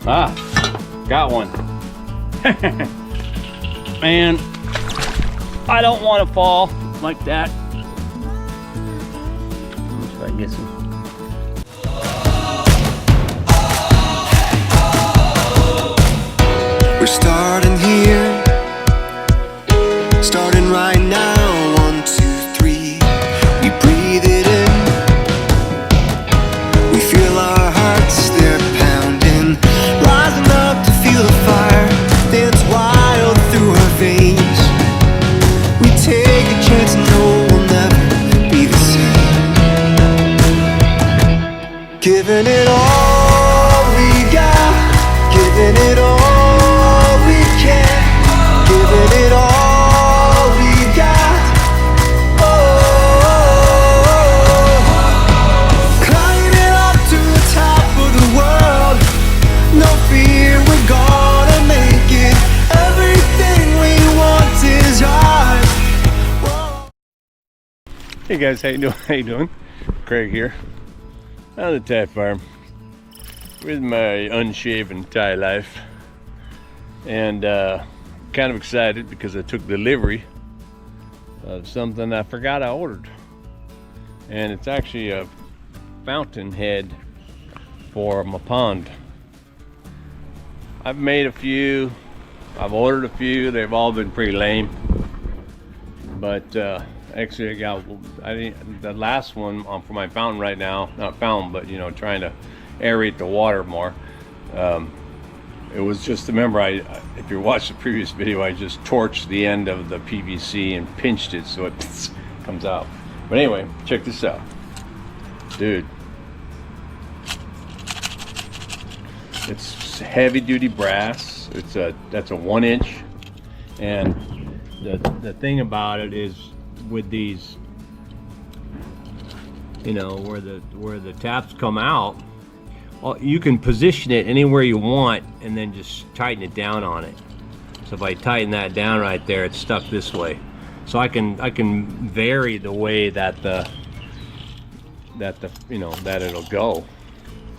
Ah, got one. Man, I don't want to fall like that. Let's see if I can get some. We're starting here, starting right now. 1, 2, 3. We breathe it in. We feel our hearts, they're pounding, rising up to feel the fire dance wild through our veins. We take a chance, no, we'll never be the same. Giving it all we got, giving it all. Giving it all we got. Climbing up to the top of the world. No fear, we're gonna make it. Everything we want is ours. Whoa. Hey guys, how you doing? How you doing? Craig here on the Thai farm with my unshaven Thai life, and kind of excited because I took delivery of something I forgot I ordered, and it's actually a fountain head for my pond. I've made a few, I've ordered a few, they've all been pretty lame, but actually I didn't, the last one for my fountain right now, not fountain, but you know, trying to aerate the water more. It was just, remember, if you watched the previous video, I just torched the end of the PVC and pinched it so it comes out. But anyway, check this out. Dude. It's heavy duty brass. That's a 1 inch. And the thing about it is with these, you know, where the taps come out, you can position it anywhere you want and then just tighten it down on it. So if I tighten that down right there, it's stuck this way. So I can vary the way that it'll go.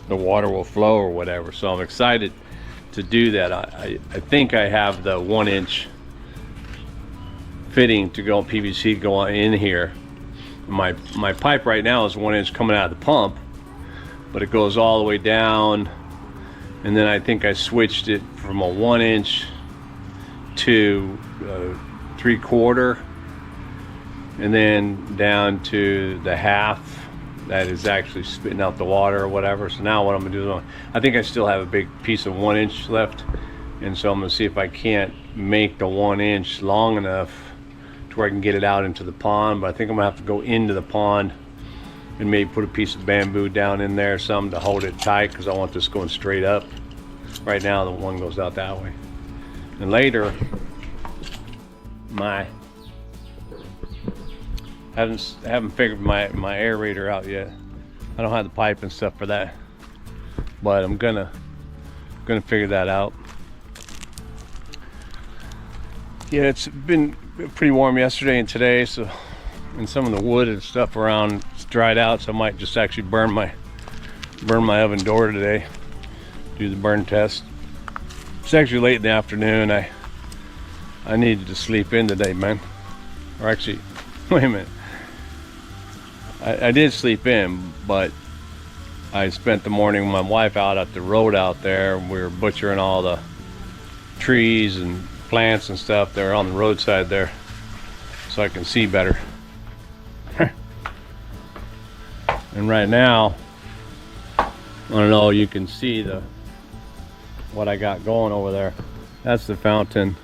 The water will flow or whatever. So I'm excited to do that. I think I have the 1 inch fitting to go PVC go on in here. My pipe right now is 1 inch coming out of the pump, but it goes all the way down, and then I think I switched it from a 1 inch to 3/4, and then down to the half that is actually spitting out the water or whatever. So now what I'm gonna do is, I think I still have a big piece of 1 inch left, and so I'm gonna see if I can't make the 1 inch long enough to where I can get it out into the pond. But I think I'm gonna have to go into the pond and maybe put a piece of bamboo down in there, something to hold it tight, because I want this going straight up. Right now the one goes out that way, and later I haven't figured my aerator out yet. I don't have the pipe and stuff for that, but I'm gonna figure that out. Yeah, it's been pretty warm yesterday and today, so, and some of the wood and stuff around dried out, so I might just actually burn my oven door today, do the burn test. It's actually late in the afternoon. I needed to sleep in today, man. Or actually, wait a minute, I did sleep in, but I spent the morning with my wife out at the road out there. We were butchering all the trees and plants and stuff that are on the roadside there, so I can see better. And right now, I don't know, you can see what I got going over there. That's the fountain.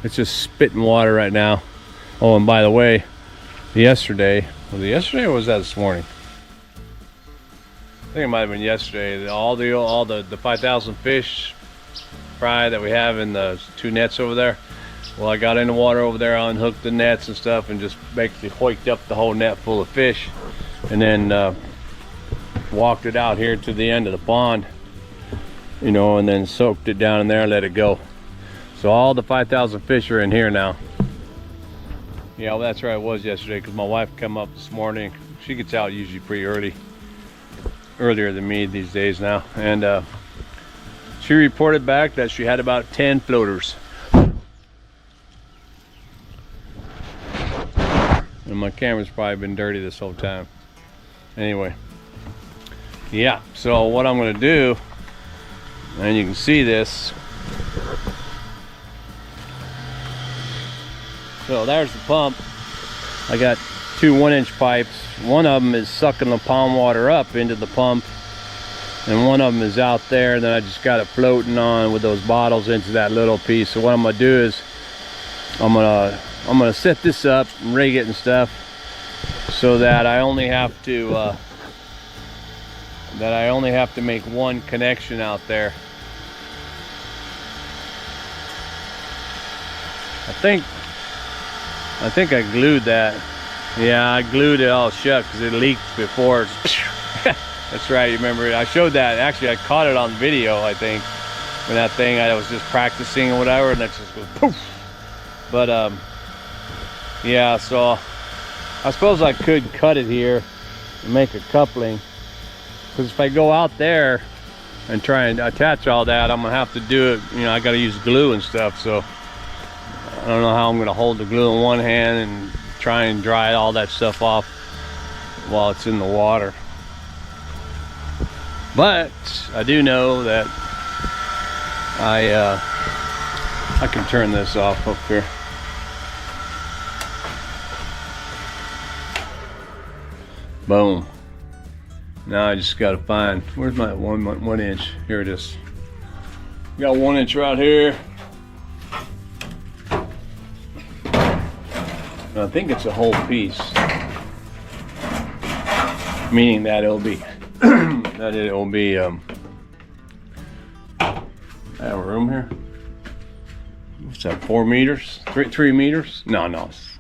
It's just spitting water right now. Oh, and by the way, yesterday, was it yesterday or was that this morning? I think it might have been yesterday. All the 5,000 fish fry that we have in the 2 nets over there. Well, I got in the water over there, unhooked the nets and stuff, and just basically hoiked up the whole net full of fish, and then walked it out here to the end of the pond, you know, and then soaked it down in there and let it go. So all the 5,000 fish are in here now. Yeah, well, that's where I was yesterday, because my wife come up this morning. She gets out usually pretty earlier than me these days now, and She reported back that she had about 10 floaters. And my camera's probably been dirty this whole time. Anyway, yeah, so what I'm gonna do, and you can see this. So there's the pump. I got 2 1-inch pipes. One of them is sucking the pond water up into the pump, and one of them is out there, and then I just got it floating on with those bottles into that little piece. So what I'm gonna do is I'm gonna set this up and rig it and stuff so that I only have to make one connection out there. I think I glued that. Yeah, I glued it all shut because it leaked before. That's right, you remember it. I showed that. Actually, I caught it on video, I think. When that thing, I was just practicing or whatever, and that just goes poof. But, yeah, so I suppose I could cut it here and make a coupling. Because if I go out there and try and attach all that, I'm going to have to do it. You know, I got to use glue and stuff, so I don't know how I'm going to hold the glue in one hand and try and dry all that stuff off while it's in the water. But I do know that I can turn this off up here. Boom. Now I just got to find, where's my one inch? Here it is. Got 1 inch right here. I think it's a whole piece, meaning that it'll be I have room here. What's that, 4 meters? 3 meters? No, it's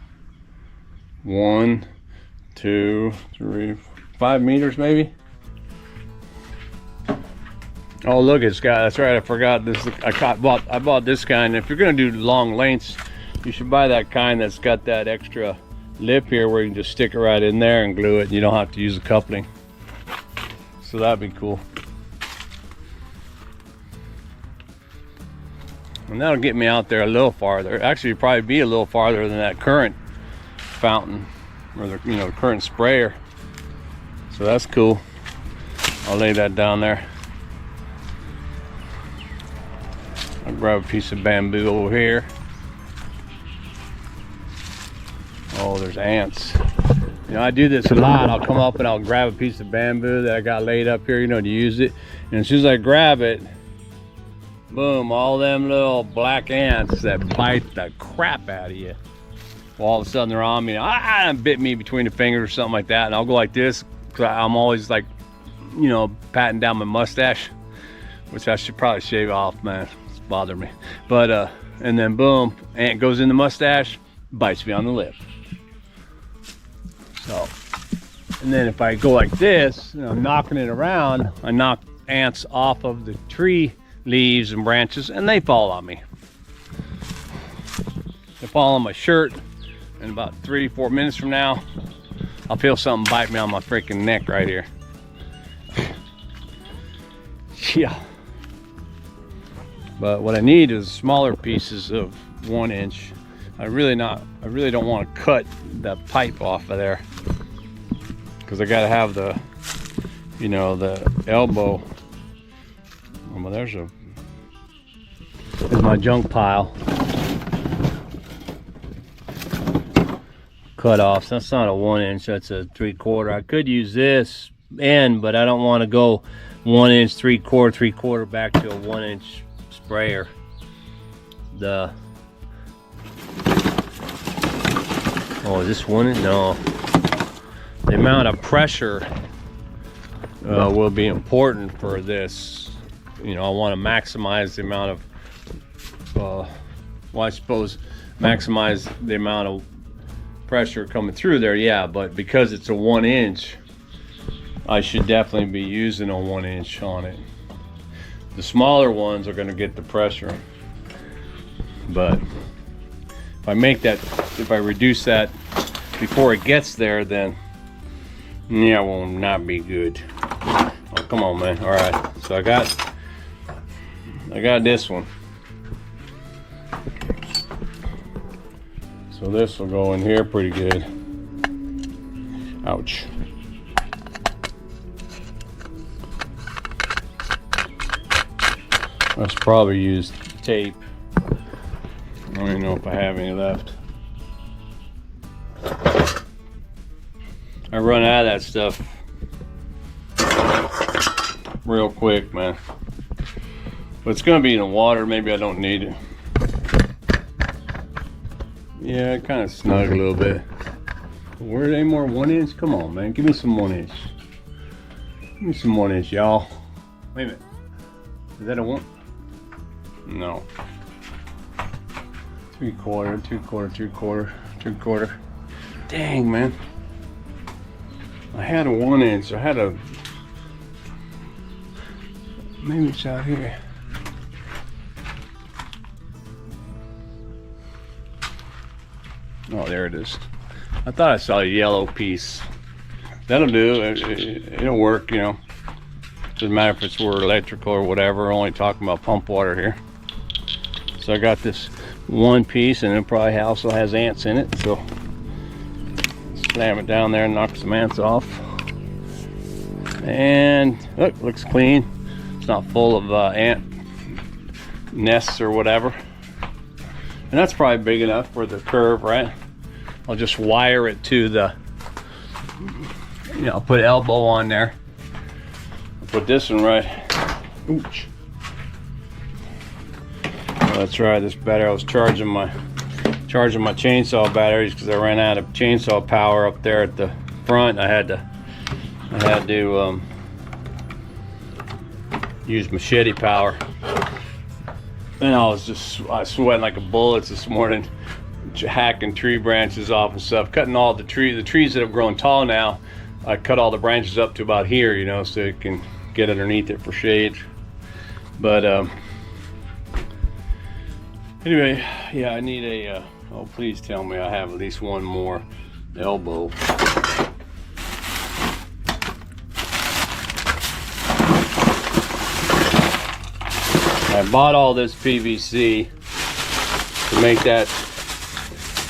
1, 2, 3, 5 meters maybe. Oh, look, it's got, that's right, I forgot this. I bought this kind. If you're gonna do long lengths, you should buy that kind that's got that extra lip here where you can just stick it right in there and glue it, and you don't have to use a coupling. So that'd be cool. And that'll get me out there a little farther. Actually, probably be a little farther than that current fountain or the current sprayer. So that's cool. I'll lay that down there. I'll grab a piece of bamboo over here. Oh, there's ants. You know, I do this a lot. I'll come up and I'll grab a piece of bamboo that I got laid up here, to use it. And as soon as I grab it, boom, all them little black ants that bite the crap out of you. Well, all of a sudden they're on me. Bit me between the fingers or something like that. And I'll go like this, because I'm always like, patting down my mustache, which I should probably shave off, man. It's bothering me. But, and then boom, ant goes in the mustache, bites me on the lip. So, and then if I go like this, I'm knocking it around, I knock ants off of the tree leaves and branches, and they fall on me. They fall on my shirt, and about 3-4 minutes from now, I'll feel something bite me on my freaking neck right here. Yeah. But what I need is smaller pieces of 1 inch. I really don't want to cut that pipe off of there, because I got to have the, the elbow. Oh, well, there's my junk pile. Cut off. So that's not a 1 inch. That's a 3/4. I could use this end, but I don't want to go 1 inch, 3/4 back to a 1 inch sprayer. Oh, is this 1 inch? No. The amount of pressure will be important for this. I want to maximize the amount of, I suppose maximize the amount of pressure coming through there, yeah, but because it's a 1 inch, I should definitely be using a 1 inch on it. The smaller ones are going to get the pressure, but if I reduce that before it gets there, then yeah, it will not be good. Oh, come on, man. All right, so I got I got this one. So this will go in here pretty good. Ouch. Let's probably use tape. I don't even know if I have any left. I run out of that stuff real quick, man. But it's gonna be in the water. Maybe I don't need it. Yeah, it kind of snug a little bit. Were there any more 1-inch? Come on, man. Give me some 1-inch. Give me some 1-inch, y'all. Wait a minute. Is that a 1? No. 3/4, 2/4, 2/4, 2/4. Dang, man. I had a 1-inch. I had a. Maybe it's out here. Oh, there it is. I thought I saw a yellow piece. That'll do. It'll work, you know. Doesn't matter if it's for electrical or whatever. We're only talking about pump water here. So I got this one piece, and it probably also has ants in it. So slam it down there and knock some ants off. And look, looks clean. It's not full of ant nests or whatever. And that's probably big enough for the curve, right? I'll just wire it to the, you know, I'll put elbow on there. I'll put this one right. Ooch. Oh, that's right, this battery, I was charging my chainsaw batteries because I ran out of chainsaw power up there at the front. I had to use machete power. And I was sweating like a bullet this morning, hacking tree branches off and stuff, cutting all the trees that have grown tall now. I cut all the branches up to about here, you know, so it can get underneath it for shade. But anyway, yeah, I need a oh, please tell me I have at least one more elbow. I bought all this PVC to make that,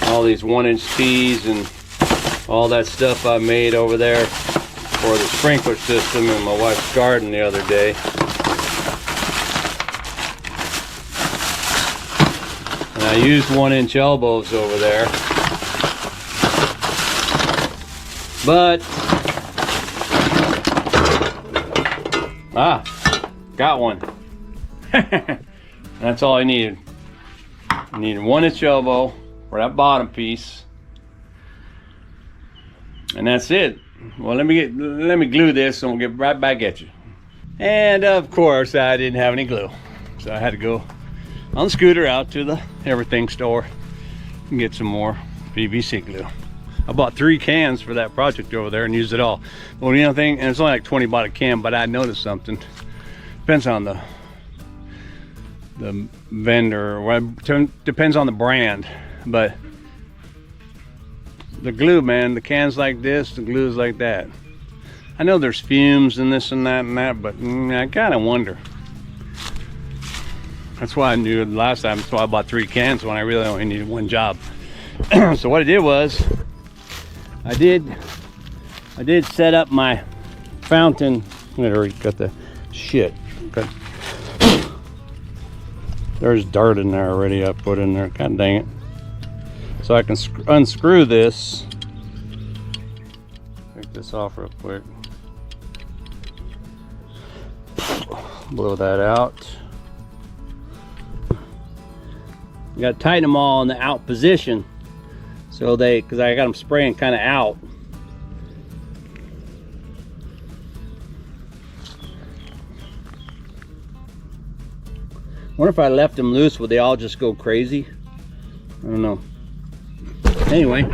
all these 1-inch tees and all that stuff I made over there for the sprinkler system in my wife's garden the other day. And I used 1-inch elbows over there. But, got one. That's all I needed. I needed 1-inch elbow for that bottom piece, and that's it. Well, let me glue this, and we'll get right back at you. And of course, I didn't have any glue, so I had to go on the scooter out to the everything store and get some more PVC glue. I bought 3 cans for that project over there and used it all. Well, you know, and it's only like 20 baht a can, but I noticed something. Depends on the vendor, or depends on the brand, but the glue, man, the cans like this, the glue is like that. I know there's fumes and this and that, but I kind of wonder. That's why I knew last time. That's why I bought 3 cans when I really only needed 1 job. So what I did was, I did set up my fountain. I already got the shit. There's dirt in there already I put in there. God dang it. So I can unscrew this. Take this off real quick. Blow that out. You got to tighten them all in the out position. So because I got them spraying kind of out. I wonder if I left them loose, would they all just go crazy? I don't know. Anyway,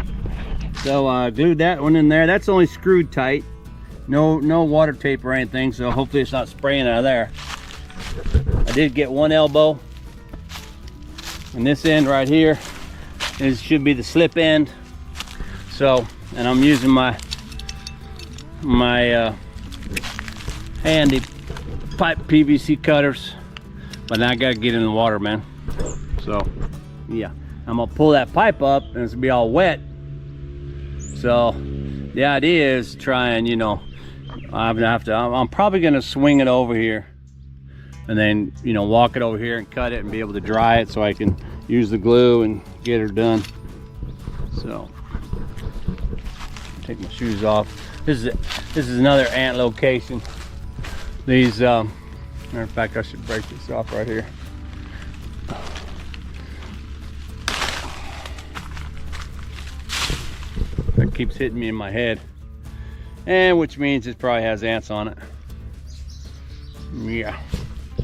so I glued that one in there. That's only screwed tight. No water tape or anything, so hopefully it's not spraying out of there. I did get 1 elbow. And this end right here should be the slip end. So, and I'm using my handy pipe PVC cutters. But now I gotta get in the water, man. So yeah, I'm gonna pull that pipe up and it's gonna be all wet. So the idea is to try and, you know, I'm probably gonna swing it over here and then, you know, walk it over here and cut it and be able to dry it so I can use the glue and get her done. So take my shoes off. This is another ant location. These matter of fact, I should break this off right here. That keeps hitting me in my head, and which means it probably has ants on it. Yeah,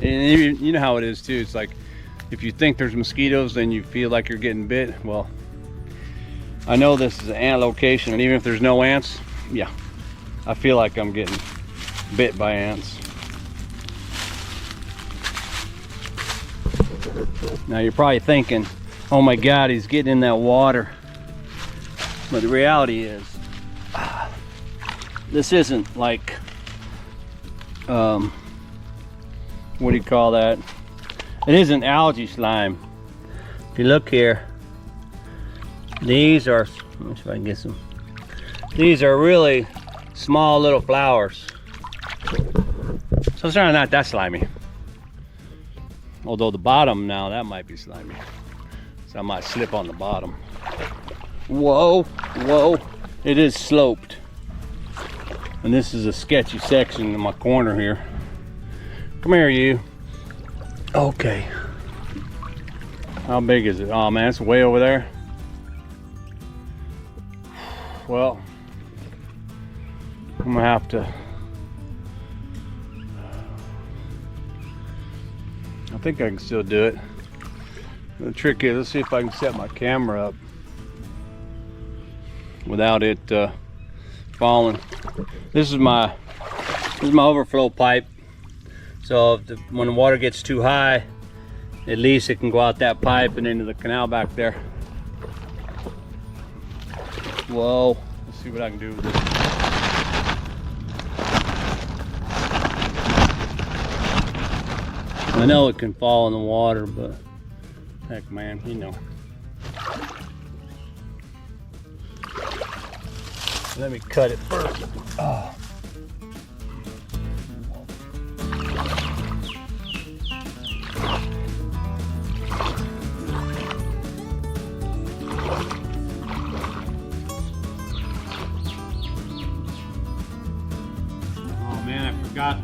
and you know how it is too. It's like if you think there's mosquitoes, then you feel like you're getting bit. Well, I know this is an ant location, and even if there's no ants, yeah, I feel like I'm getting bit by ants. Now you're probably thinking, oh my God, he's getting in that water. But the reality is, this isn't like, what do you call that? It isn't algae slime. If you look here, these are, let me see if I can get some. These are really small little flowers. So it's not that slimy. Although the bottom now, that might be slimy. So I might slip on the bottom. Whoa, whoa, it is sloped. And this is a sketchy section in my corner here. Come here, you. Okay. How big is it? Oh man, it's way over there. Well, I'm gonna have to, I think I can still do it. The trick is, let's see if I can set my camera up without it falling. This is my overflow pipe. So if when the water gets too high, at least it can go out that pipe and into the canal back there. Whoa, let's see what I can do with this. I know it can fall in the water, but heck man, you know. Let me cut it first. Oh. Oh man, I forgot.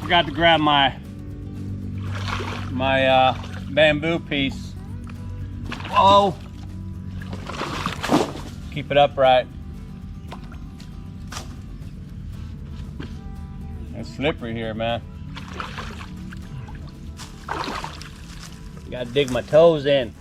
Forgot to grab my bamboo piece. Whoa! Keep it upright. It's slippery here, man. Gotta dig my toes in.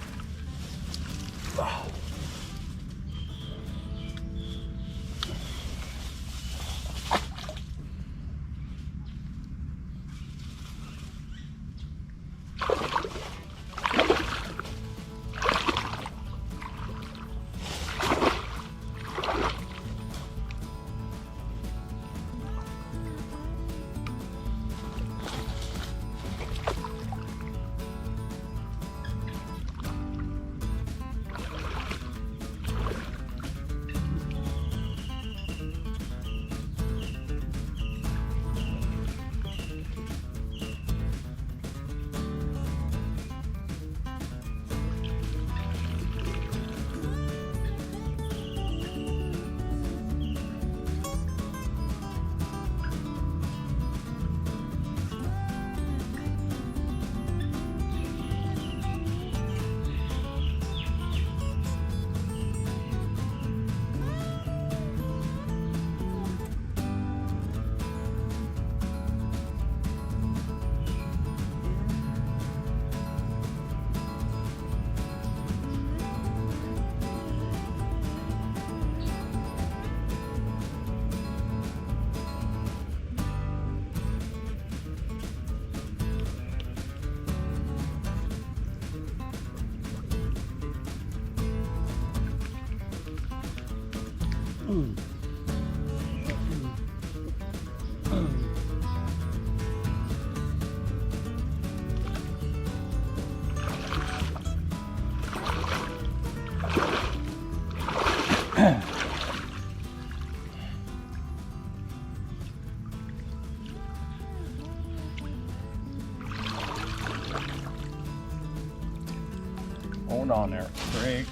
Hold on there, Craig.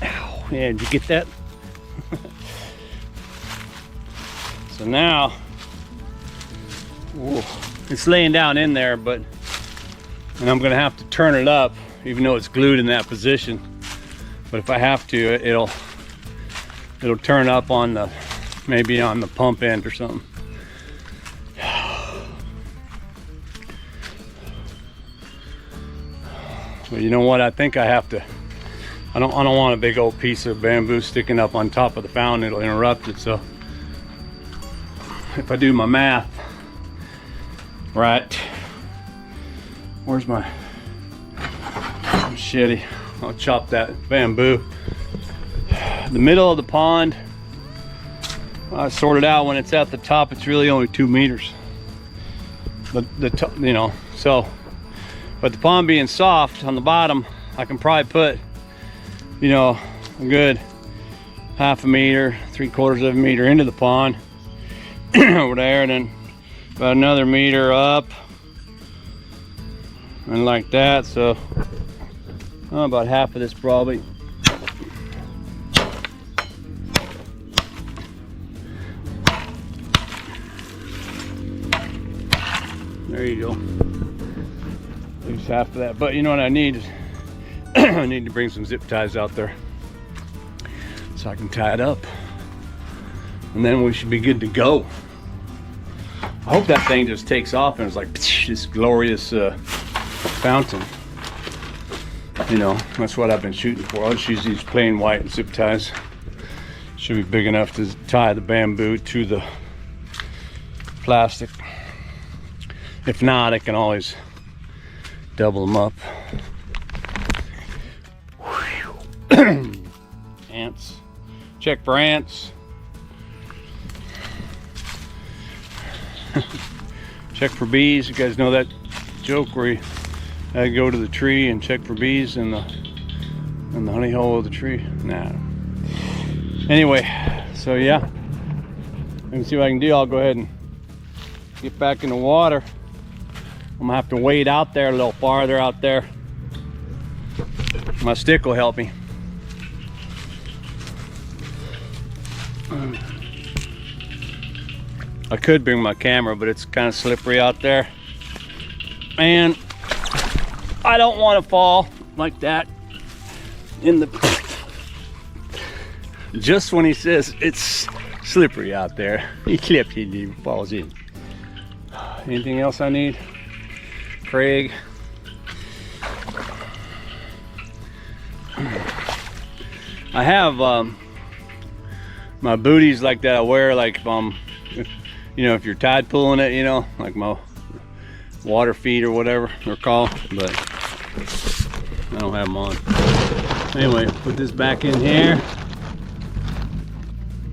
Ow, yeah, did you get that? So now, ooh, it's laying down in there, and I'm gonna have to turn it up, even though it's glued in that position. But if I have to, it'll turn up on maybe on the pump end or something. But you know what? I think I have to. I don't want a big old piece of bamboo sticking up on top of the fountain. It'll interrupt it. So if I do my math right, where's my machete? I'll chop that bamboo. The middle of the pond, I sort it out when it's at the top. It's really only 2 meters. The top, you know. So, but the pond being soft on the bottom, I can probably put, you know, a good 1/2 meter, 3/4 of a meter into the pond over there, and then about another meter up, and like that. So about half of this probably. There you go. Lose half of that. But you know what I need? I need to bring some zip ties out there so I can tie it up, and then we should be good to go. I hope that thing just takes off and it's like this glorious fountain. You know, that's what I've been shooting for. I'll just use these plain white zip ties. Should be big enough to tie the bamboo to the plastic. If not, I can always double them up. Ants. Check for ants. Check for bees. You guys know that joke where I go to the tree and check for bees in the honey hole of the tree? Nah. Anyway, so yeah. Let me see what I can do. I'll go ahead and get back in the water. I'm gonna have to wade out there a little farther out there. My stick will help me. I could bring my camera, but it's kind of slippery out there. And I don't want to fall like that in the... Just when he says it's slippery out there, he clips it and falls in. Anything else I need? Craig. I have my booties like that I wear, like you know, if you're tide pulling it, you know, like my water feet or whatever they're called, but I don't have them on. Anyway, put this back in here.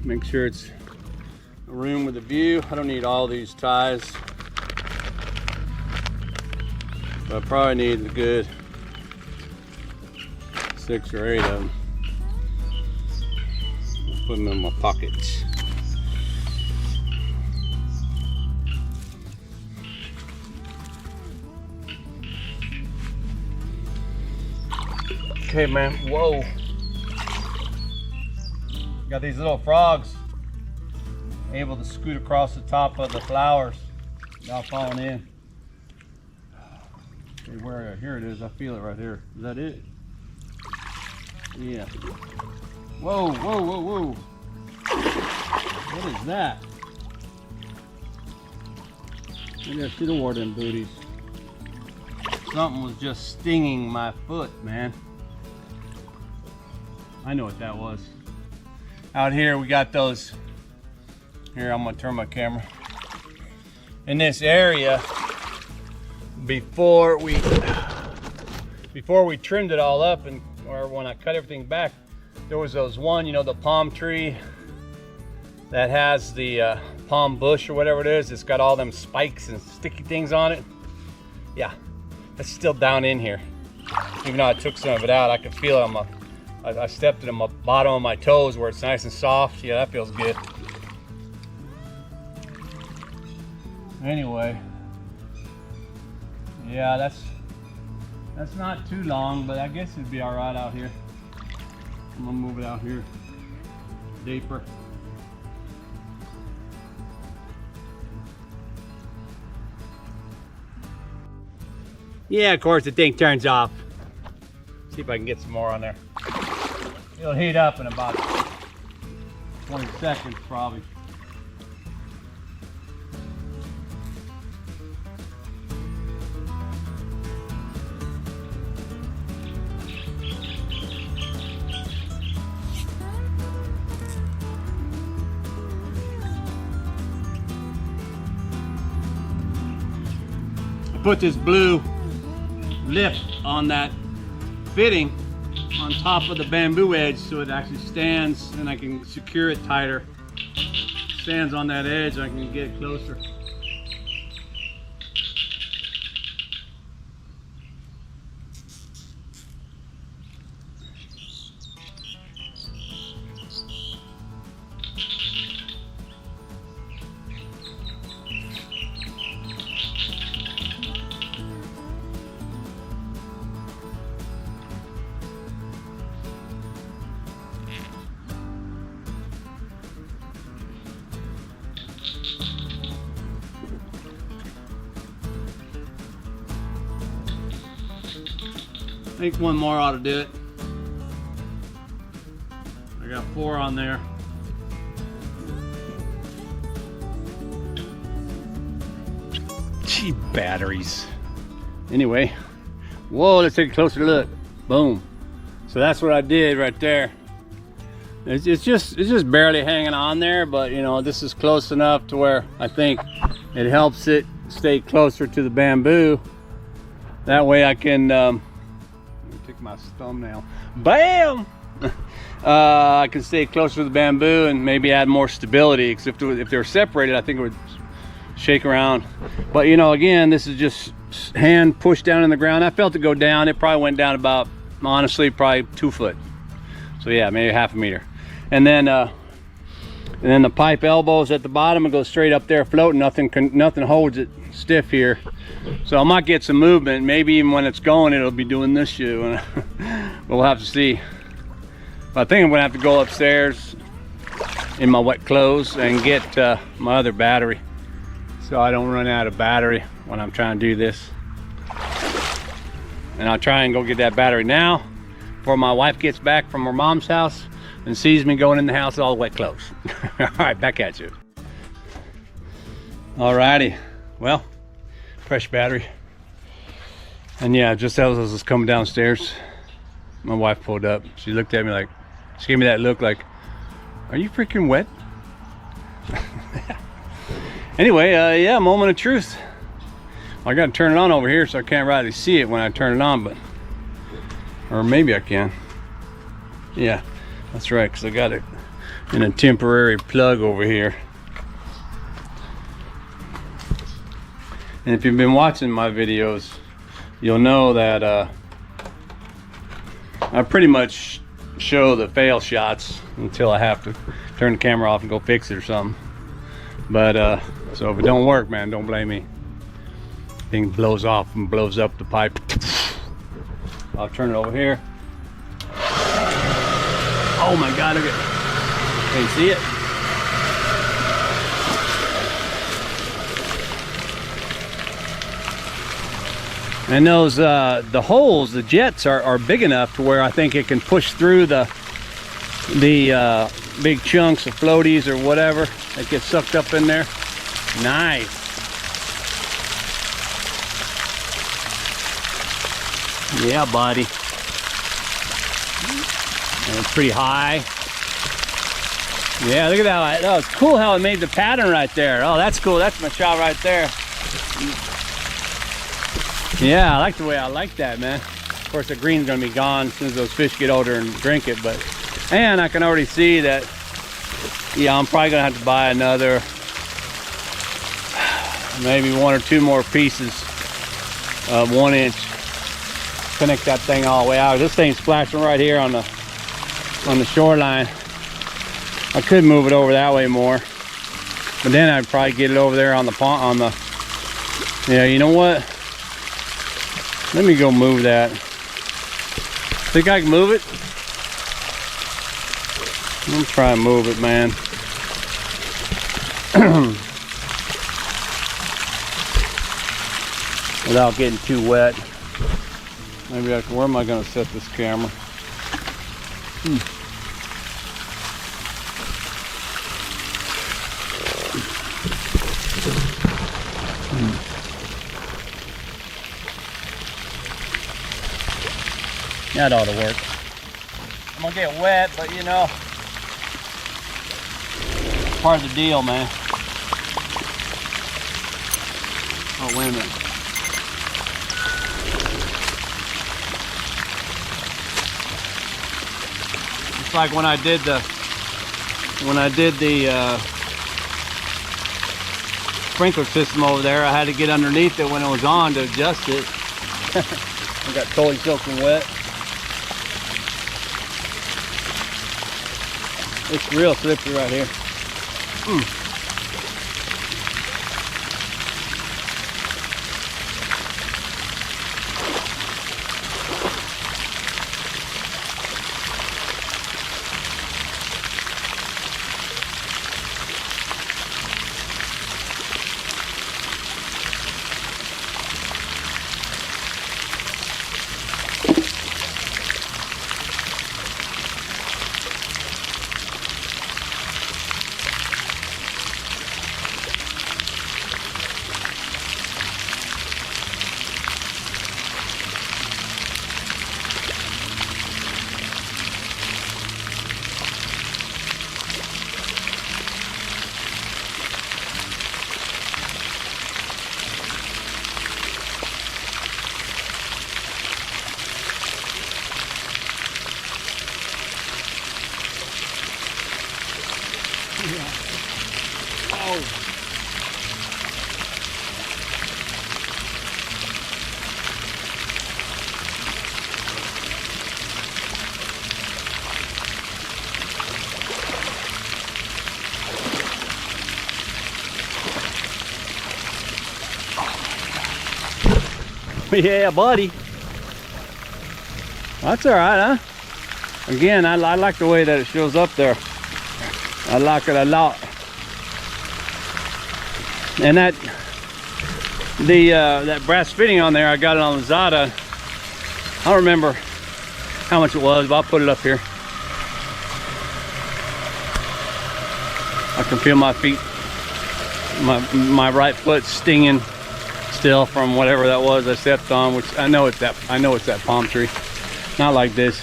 Make sure it's a room with a view. I don't need all these ties, but I probably need a good 6 or 8 of them. I'll put them in my pockets. Okay, man. Whoa. Got these little frogs able to scoot across the top of the flowers without falling in. Okay, where? Here it is. I feel it right here. Is that it? Yeah. Whoa, whoa, whoa, whoa. What is that? Maybe I should have worn them booties. Something was just stinging my foot, man. I know what that was. Out here we got those. Here, I'm gonna turn my camera. In this area, before we trimmed it all up, and or when I cut everything back, there was those one, you know, the palm tree that has the palm bush or whatever it is. It's got all them spikes and sticky things on it. Yeah, that's still down in here. Even though I took some of it out, I could feel it on my, I stepped it on my bottom of my toes where it's nice and soft. Yeah, that feels good. Anyway, yeah, that's not too long, but I guess it'd be all right out here. I'm gonna move it out here deeper. Yeah, of course the thing turns off. See if I can get some more on there. It'll heat up in about 20 seconds probably. I put this blue lip on that fitting on top of the bamboo edge so it actually stands and I can secure it tighter. Stands on that edge, I can get it closer. I think one more ought to do it. I got 4 on there. Cheap batteries. Anyway, whoa, let's take a closer look. Boom. So that's what I did right there. It's just barely hanging on there, but you know, this is close enough to where I think it helps it stay closer to the bamboo. That way I can my thumbnail. Bam! I can stay closer to the bamboo and maybe add more stability, because if they were separated, I think it would shake around. But you know, again, this is just hand pushed down in the ground. I felt it go down. It probably went down about, honestly, probably 2 foot. So yeah, maybe half a meter. And then the pipe elbows at the bottom and goes straight up there floating. Nothing holds it stiff here. So I might get some movement. Maybe even when it's going, it'll be doing this shit. But we'll have to see. But I think I'm gonna have to go upstairs in my wet clothes and get my other battery, so I don't run out of battery when I'm trying to do this. And I'll try and go get that battery now before my wife gets back from her mom's house and sees me going in the house all wet clothes. All right, back at you. Alrighty, well, fresh battery. And yeah, just as I was coming downstairs, my wife pulled up. She looked at me like, she gave me that look like, are you freaking wet? Anyway, yeah, moment of truth. I gotta turn it on over here so I can't really see it when I turn it on, but, or maybe I can. Yeah, that's right, because I got it in a temporary plug over here. And if you've been watching my videos, you'll know that I pretty much show the fail shots until I have to turn the camera off and go fix it or something. But so if it don't work, man, don't blame me. Thing blows off and blows up the pipe. I'll turn it over here. Oh my God, look at it. Can you see it? And those the holes, the jets are big enough to where I think it can push through the big chunks of floaties or whatever that get sucked up in there. Nice. Yeah, buddy. And it's pretty high. Yeah, look at that. Oh, it's cool how it made the pattern right there. Oh, that's cool. That's my shot right there. Yeah, I like the way I like that, man. Of course, the green's gonna be gone as soon as those fish get older and drink it, but, and I can already see that, yeah, I'm probably gonna have to buy another, maybe 1 or 2 more pieces of 1 inch. Connect that thing all the way out. This thing's splashing right here on the shoreline. I could move it over that way more, but then I'd probably get it over there on the pond, yeah, you know what? Let me go move that. Think I can move it? I'm gonna try and move it, man. Without getting too wet. Maybe I can, where am I gonna set this camera? That ought to work. I'm gonna get wet, but you know, part of the deal, man. Oh, wait a minute. It's like when I did the sprinkler system over there, I had to get underneath it when it was on to adjust it. I got totally soaking wet. It's real slippery right here. Yeah, buddy. That's all right, huh? Again, I like the way that it shows up there. I like it a lot. And that brass fitting on there, I got it on Lazada. I don't remember how much it was, but I'll put it up here. I can feel my feet, my right foot stinging still from whatever that was I stepped on, which I know it's that palm tree. Not like this.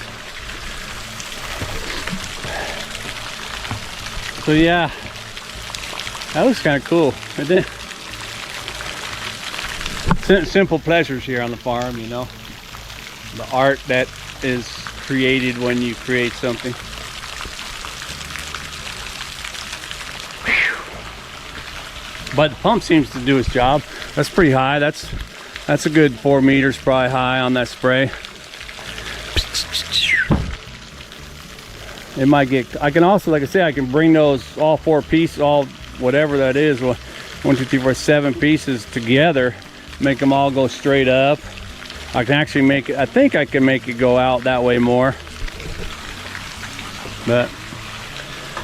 So yeah, that looks kind of cool. It did. Simple pleasures here on the farm, you know. The art that is created when you create something. But the pump seems to do its job. That's pretty high. That's a good 4 meters probably high on that spray. It might get, I can also, like I say, I can bring those all 4 pieces, all whatever that is, 1, 2, 3, 4, 7 pieces together, make them all go straight up. I can actually make it, I think I can make it go out that way more. But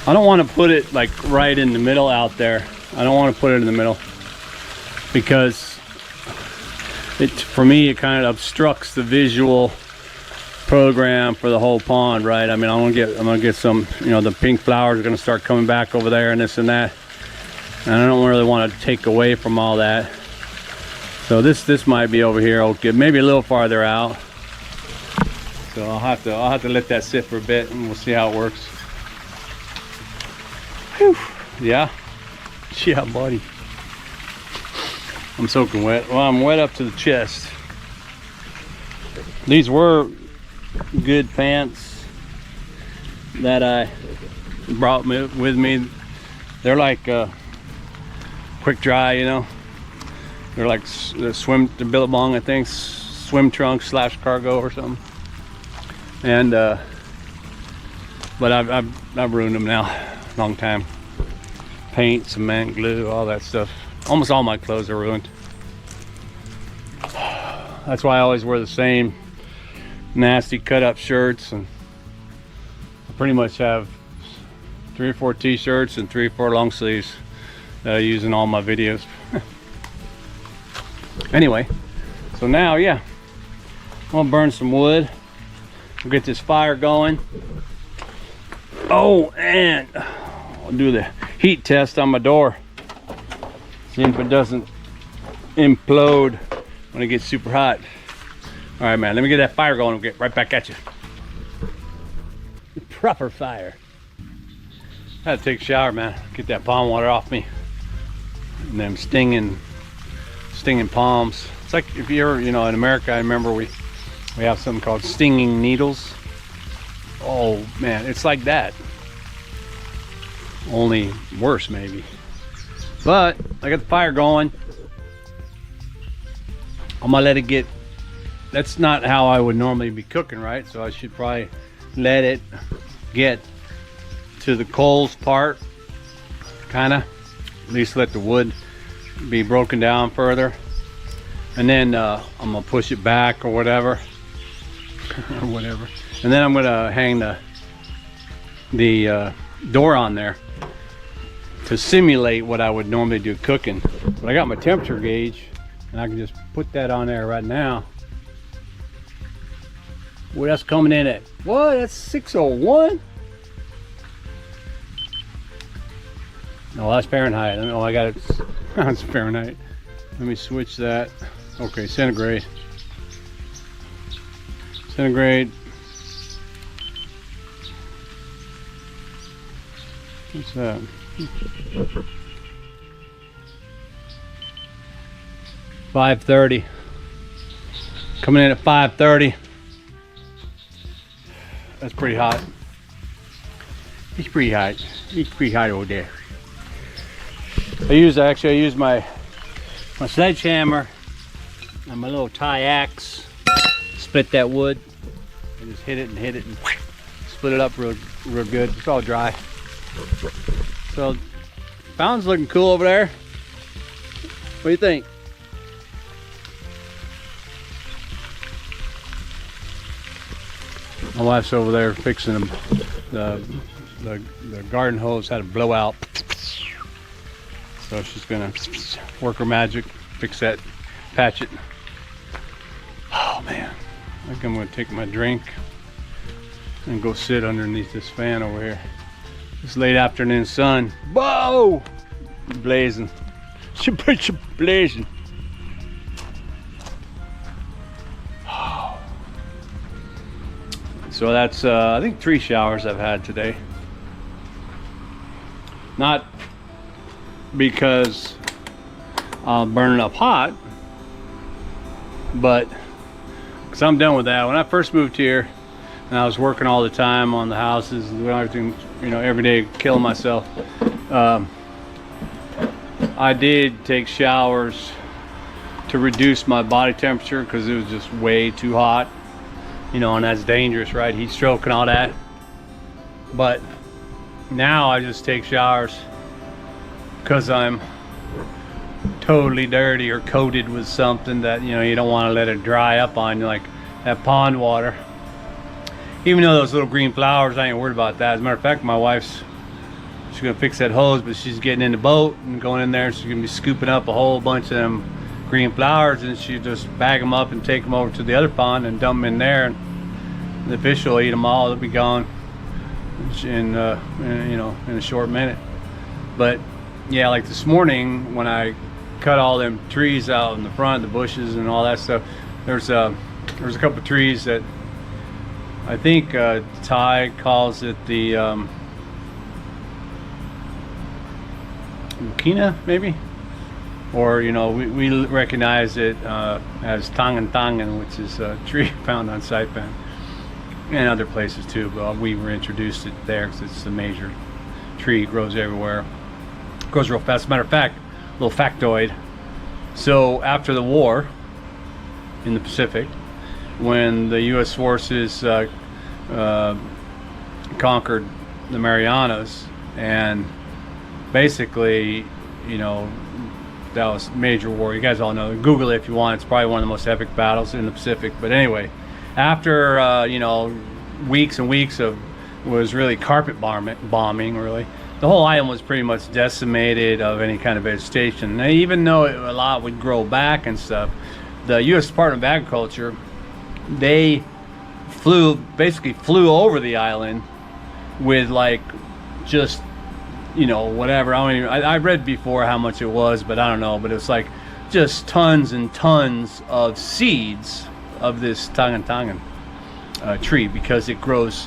I don't want to put it like right in the middle out there. I don't want to put it in the middle because it, for me, it kind of obstructs the visual program for the whole pond, right? I mean, I'm gonna get some, you know, the pink flowers are gonna start coming back over there and this and that, and I don't really want to take away from all that. So this might be over here, okay, maybe a little farther out. So I'll have to let that sit for a bit and we'll see how it works. Whew. Yeah. Yeah, buddy. I'm soaking wet. Well, I'm wet up to the chest. These were good pants that I brought with me. They're like quick dry, you know. They're like they're Billabong, I think, swim trunks / cargo or something. And but I've ruined them now. Long time. Paint, cement, glue, all that stuff. Almost all my clothes are ruined. That's why I always wear the same nasty cut up shirts, and I pretty much have 3 or 4 t-shirts and 3 or 4 long sleeves that I use in all my videos. Anyway, so now, yeah, I'm gonna burn some wood. We'll get this fire going. Oh, and I'll do the heat test on my door. See if it doesn't implode when it gets super hot. All right, man, let me get that fire going. We'll get right back at you. Proper fire. I had to take a shower, man. Get that palm water off me. And them stinging palms. It's like if you're, you know, in America, I remember we have something called stinging needles. Oh man, it's like that. Only worse, maybe. But I got the fire going. I'm gonna let it get. That's not how I would normally be cooking, right? So I should probably let it get to the coals part, kind of. At least let the wood be broken down further, and then I'm gonna push it back or whatever, and then I'm gonna hang the door on there to simulate what I would normally do cooking. But I got my temperature gauge, and I can just put that on there right now. Well, that's coming in at what? That's 601. No, that's Fahrenheit. Oh, I got it. That's Fahrenheit. Let me switch that. Okay, centigrade. Centigrade. What's that? 530. Coming in at 530. That's pretty hot. It's pretty hot. It's pretty hot over there. I use my sledgehammer and my little tie axe. Split that wood. I just hit it and split it up real good. It's all dry. So fountain's looking cool over there. What do you think? My wife's over there fixing them. The garden hose had a blowout, so she's gonna work her magic, fix that, patch it. Oh man, I think I'm gonna take my drink and go sit underneath this fan over here. This late afternoon sun. Whoa! Blazing. Blazing. So that's I think 3 showers I've had today. Not because I'm burning up hot, but because I'm done with that. When I first moved here and I was working all the time on the houses and doing everything, you know, every day, killing myself, I did take showers to reduce my body temperature because it was just way too hot. You know, and that's dangerous, right? Heat stroke and all that. But now I just take showers because I'm totally dirty or coated with something that, you know, you don't want to let it dry up on you, like that pond water. Even though those little green flowers, I ain't worried about that. As a matter of fact, my she's gonna fix that hose, but she's getting in the boat and going in there. She's gonna be scooping up a whole bunch of them green flowers, and she just bag them up and take them over to the other pond and dump them in there, and the fish will eat them all. They'll be gone in you know, in a short minute. But yeah, like this morning when I cut all them trees out in the front, the bushes and all that stuff, there's a couple of trees that I think Ty calls it the Mukina, maybe, or you know, we recognize it as Tangan, which is a tree found on Saipan and other places too. But we were introduced it there because it's a major tree. It grows everywhere. It grows real fast. As a matter of fact, little factoid. So after the war in the Pacific, when the U.S. forces conquered the Marianas, and basically, you know, that was a major war. You guys all know. Google it if you want. It's probably one of the most epic battles in the Pacific. But anyway, after you know, weeks and weeks of was really carpet bombing, really. The whole island was pretty much decimated of any kind of vegetation. And even though a lot would grow back and stuff, the U.S. Department of Agriculture, they basically flew over the island with like just, you know, whatever. I read before how much it was, but I don't know. But it's like just tons and tons of seeds of this Tangan tree, because it grows,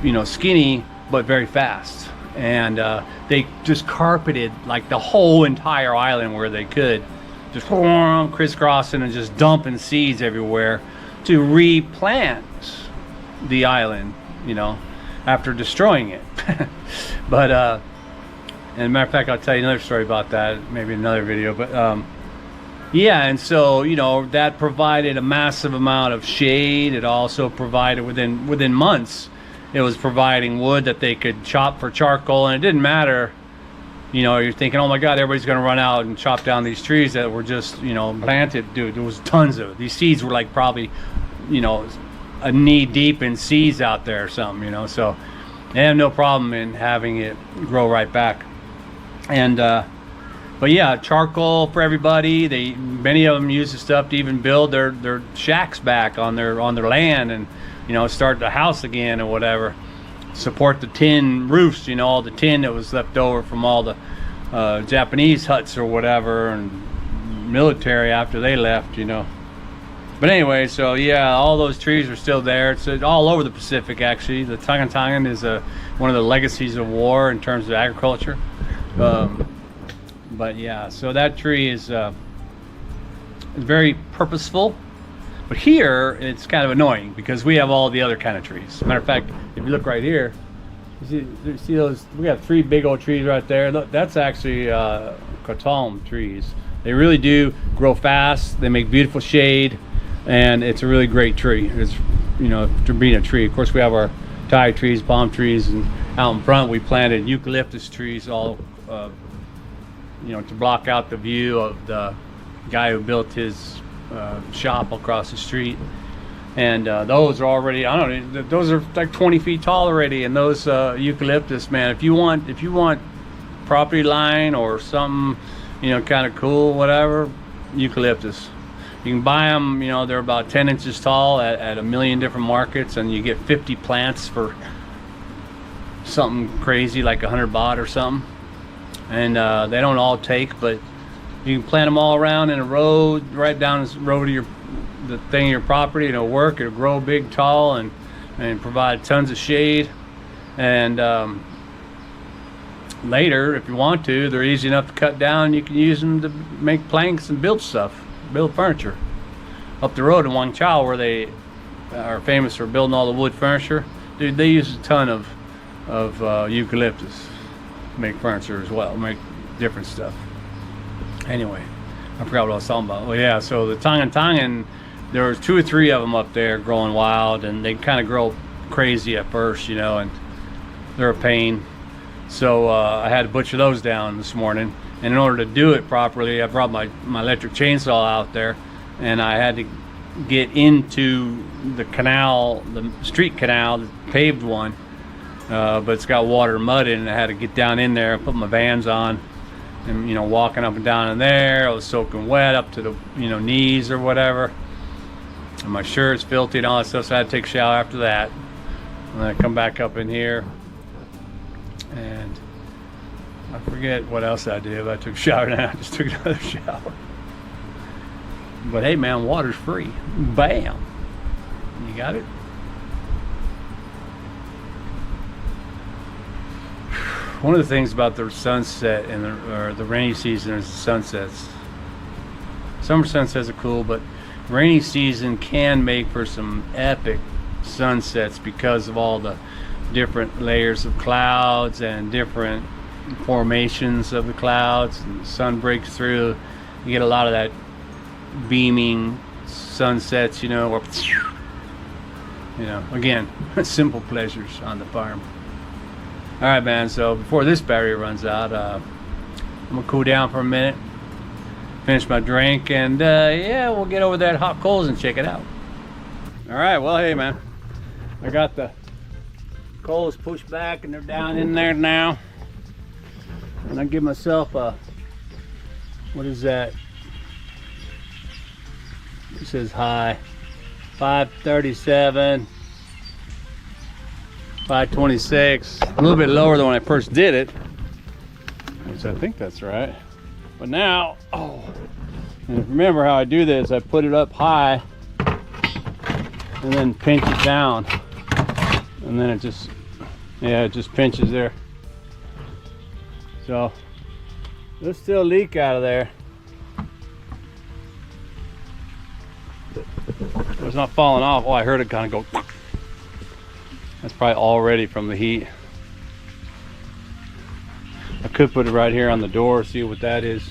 you know, skinny but very fast. And they just carpeted like the whole entire island where they could, just crisscrossing and just dumping seeds everywhere to replant the island, you know, after destroying it. But and as a matter of fact, I'll tell you another story about that, maybe another video. But yeah, and so, you know, that provided a massive amount of shade. It also provided within months, it was providing wood that they could chop for charcoal. And it didn't matter, you know, you're thinking, oh my God, everybody's gonna run out and chop down these trees that were just, you know, planted. Dude, there was tons of it. These seeds were like probably, you know, a knee deep in seeds out there or something, you know. So they have no problem in having it grow right back. And but yeah, charcoal for everybody. Many of them use the stuff to even build their shacks back on their land, and, you know, start the house again or whatever. Support the tin roofs, you know, all the tin that was left over from all the Japanese huts or whatever, and military after they left, you know. But anyway, so yeah, all those trees are still there. It's all over the Pacific, actually. The Tangan is one of the legacies of war in terms of agriculture. But yeah, so that tree is very purposeful. But here, it's kind of annoying because we have all the other kind of trees. As a matter of fact, if you look right here, you see those? We got 3 big old trees right there. Look, that's actually Katalm trees. They really do grow fast. They make beautiful shade. And it's a really great tree. It's, you know, to being a tree. Of course, we have our Thai trees, palm trees, and out in front we planted eucalyptus trees, all, you know, to block out the view of the guy who built his shop across the street. And those are already, I don't know, those are like 20 feet tall already. And those eucalyptus, man, if you want property line or something, you know, kind of cool, whatever, eucalyptus. You can buy them, you know, they're about 10 inches tall at a million different markets, and you get 50 plants for something crazy like 100 baht or something. And they don't all take, but you can plant them all around in a road, right down the road to your property, and it'll work. It'll grow big, tall, and provide tons of shade. And later, if you want to, they're easy enough to cut down. You can use them to make planks and build stuff. Build furniture. Up the road in Wangchao, where they are famous for building all the wood furniture, dude, they use a ton of eucalyptus to make furniture as well, make different stuff. Anyway, I forgot what I was talking about. Well, yeah, so the Tangan, there was 2 or 3 of them up there growing wild, and they kind of grow crazy at first, you know, and they're a pain. So I had to butcher those down this morning. And in order to do it properly, I brought my electric chainsaw out there, and I had to get into the canal, the street canal, the paved one, but it's got water and mud in it. I had to get down in there, put my Vans on, and, you know, walking up and down in there, I was soaking wet up to the, you know, knees or whatever, and my shirt's filthy and all that stuff, so I had to take a shower after that. And then I come back up in here, and I forget what else I did. I took a shower, and I just took another shower. But hey, man, water's free. Bam. You got it? One of the things about the sunset and the rainy season is the sunsets. Summer sunsets are cool, but rainy season can make for some epic sunsets because of all the different layers of clouds and different formations of the clouds. And the sun breaks through, you get a lot of that beaming sunsets, you know, or again, simple pleasures on the farm. All right, man, so before this battery runs out, I'm gonna cool down for a minute, finish my drink, and yeah, we'll get over there at Hot Coals and check it out. All right, well, hey, man, I got the coals pushed back and they're down in there now. And I give myself a, what is that? It says high, 537. 526, a little bit lower than when I first did it, which I think that's right. But now, and remember how I do this, I put it up high and then pinch it down, and then it just, yeah, it just pinches there. So there's still a leak out of there. It's not falling off. Oh, I heard it kind of go. That's probably already from the heat. I could put it right here on the door, see what that is.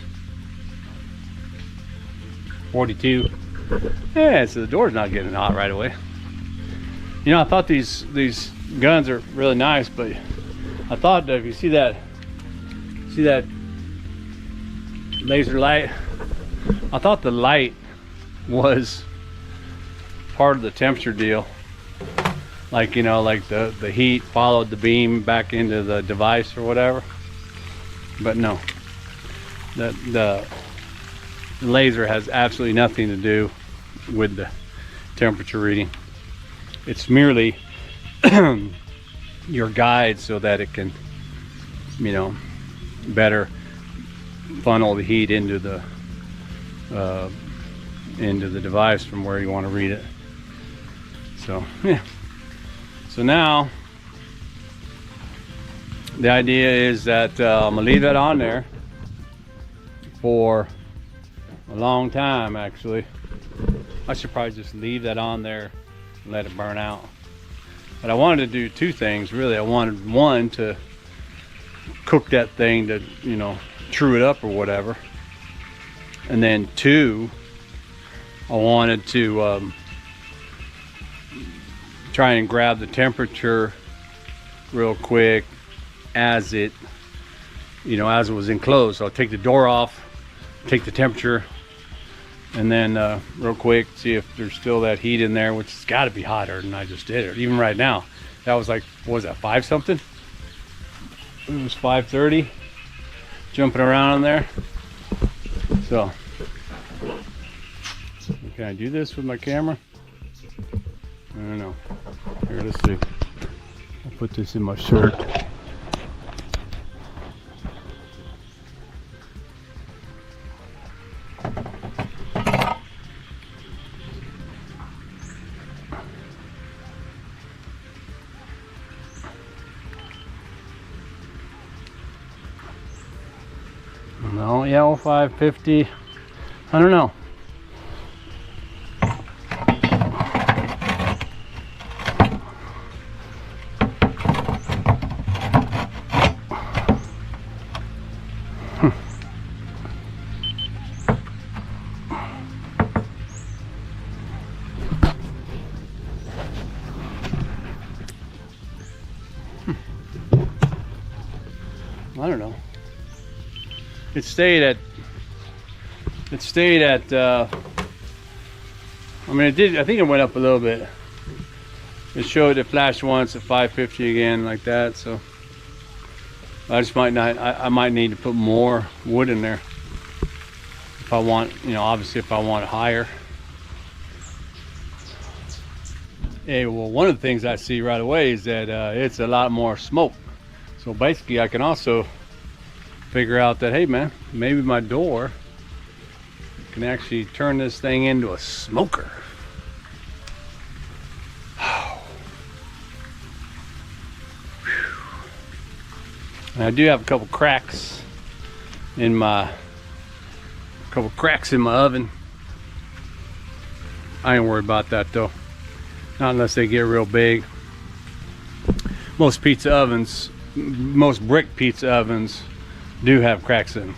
42. Yeah, so the door's not getting hot right away. You know, I thought these guns are really nice, but I thought that if you see that laser light, I thought the light was part of the temperature deal. Like, you know, like the heat followed the beam back into the device or whatever. But no, the laser has absolutely nothing to do with the temperature reading. It's merely your guide so that it can, you know, better funnel the heat into the device from where you want to read it. So yeah. So now the idea is that I'm gonna leave that on there for a long time. Actually, I should probably just leave that on there and let it burn out. But I wanted to do two things really. I wanted one to cook that thing to, you know, true it up or whatever, and then two, I wanted to try and grab the temperature real quick as it, you know, as it was enclosed. So I'll take the door off, take the temperature, and then real quick see if there's still that heat in there, which has got to be hotter than I just did it. Even right now, that was like, what was that, 5 something? It was 5:30, jumping around in there. So can I do this with my camera? I don't know. Here, let's see. I'll put this in my shirt. No, yeah, well, 550. I don't know. I don't know. It stayed at I mean, it did, I think it went up a little bit. It showed, it flashed once at 550 again, like that. So I just might not, I might need to put more wood in there if I want, you know, obviously if I want it higher. Hey, well, one of the things I see right away is that it's a lot more smoke. So basically I can also figure out that, hey man, maybe my door can actually turn this thing into a smoker. And I do have a couple cracks in my oven. I ain't worried about that though. Not unless they get real big. Most pizza ovens, most brick pizza ovens do have cracks in them.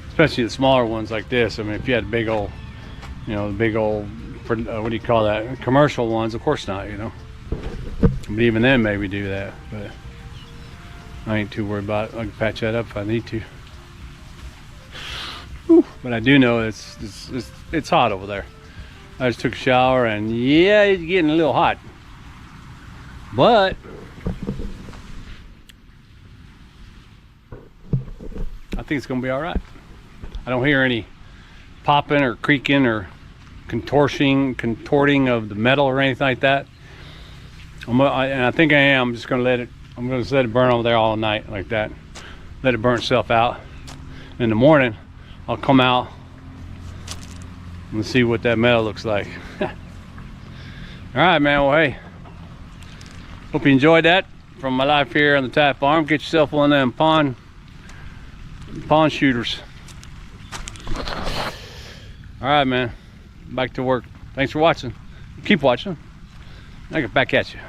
Especially the smaller ones like this. I mean, if you had big old, you know, the big old, what do you call that? Commercial ones, of course not, you know. But even then, maybe do that. But I ain't too worried about it. I can patch that up if I need to. Whew. But I do know it's hot over there. I just took a shower and yeah, it's getting a little hot. But I think it's gonna be all right. I don't hear any popping or creaking or contorting of the metal or anything like that. And I think I am. I'm just gonna let it burn over there all night like that. Let it burn itself out. In the morning, I'll come out and see what that metal looks like. All right, man. Well, hey, hope you enjoyed that from my life here on the Tide Farm. Get yourself one of them pond shooters. All right, man. Back to work. Thanks for watching. Keep watching. I'll get back at you.